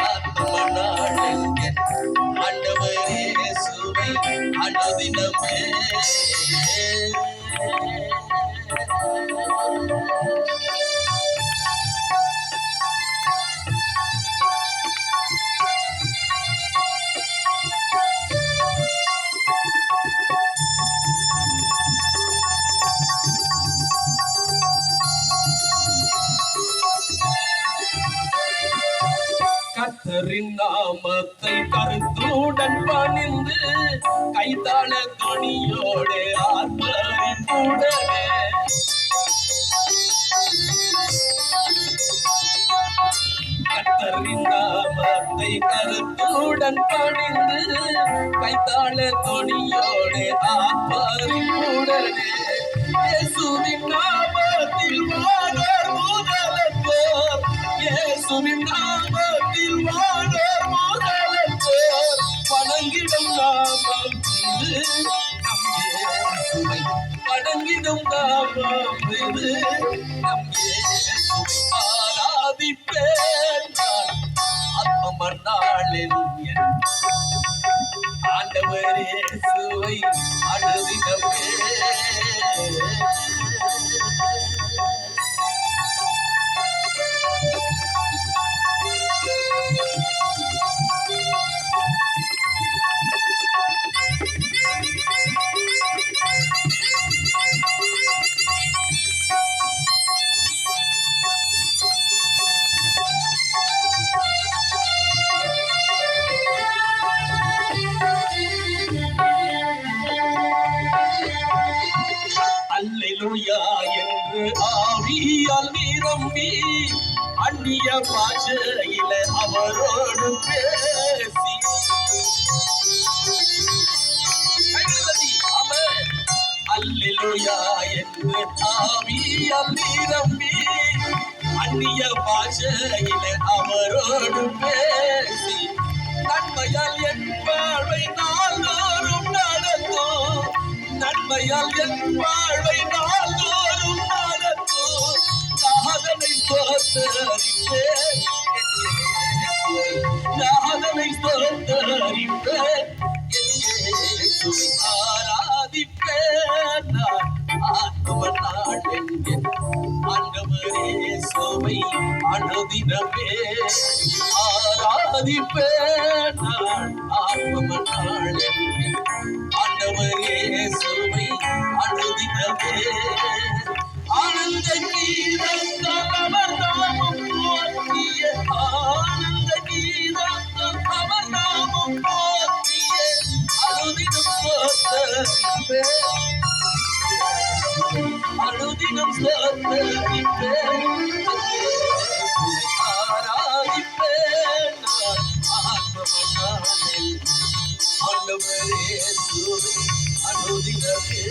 ஆத்மநாளெங்கே ஆண்டவரே சுவை அனுதினமே. கர்த்தரின் நாமத்தை கருத்துடன் பணிந்து கைத்தாள துணியோடு ஆர்ப்பரிப்புடனே கர்த்தரின் நாமத்தை கருத்துடன் பணிந்து கைத்தாள துணியோடு ஆர்ப்பரிப்புடனே இயேசுவின் நாமத்தில் வாழர் முதலத்தோர் இயேசுவின் நாமத்தில் வாழர் முதலத்தோர் வணங்கிடும் நாமம் இது நம் இயேசுவை வணங்கிடும் நாமம் இது நம் இயேசுவை ஆராதிப்பேன் நான் ஆத்மநாளில் என் ஆண்டவர் இயேசுவை அனுதினமே. அல்லேலூயா என்று ஆவியால் நிரம்பி அந்நிய பாஷையில அவரோடு பேசி அல்லேலூயா என்று ஆவியால் நிரம்பி அந்நிய பாஷையில அவரோடு பேசி நன்மையால் என் வாழ்வை நாள்தோறும் நடத்தும் நன்மையால் என் வாழ்வை நாள்தோறும் நடத்தும் நாதனை ஸ்தோத்தரிப்பேன் நாதனை ஸ்தோத்தரிப்பேன் ஆராதிப்பேன் நான் ஆத்மநாளெங்கே ஆண்டவரே சுவை அனுதினமே. ஆராதிப்பேன் நான் ஆத்மநாளெங்கே ஆண்டவரே சுவை அனுதினமே. ஆனந்த கீதங்கள் அவர் நாமம் போற்றிய ஆனந்த கீதங்கள் அவர் நாமம் போற்றிய அனுதினம் ஸ்தோத்தரிப்பேன் அனுதினம் ஸ்தோத்தரிப்பேன் ஆராதிப்பேன் ஆத்மநாளில் ஆண்டவரே சுவை அனுதினமே.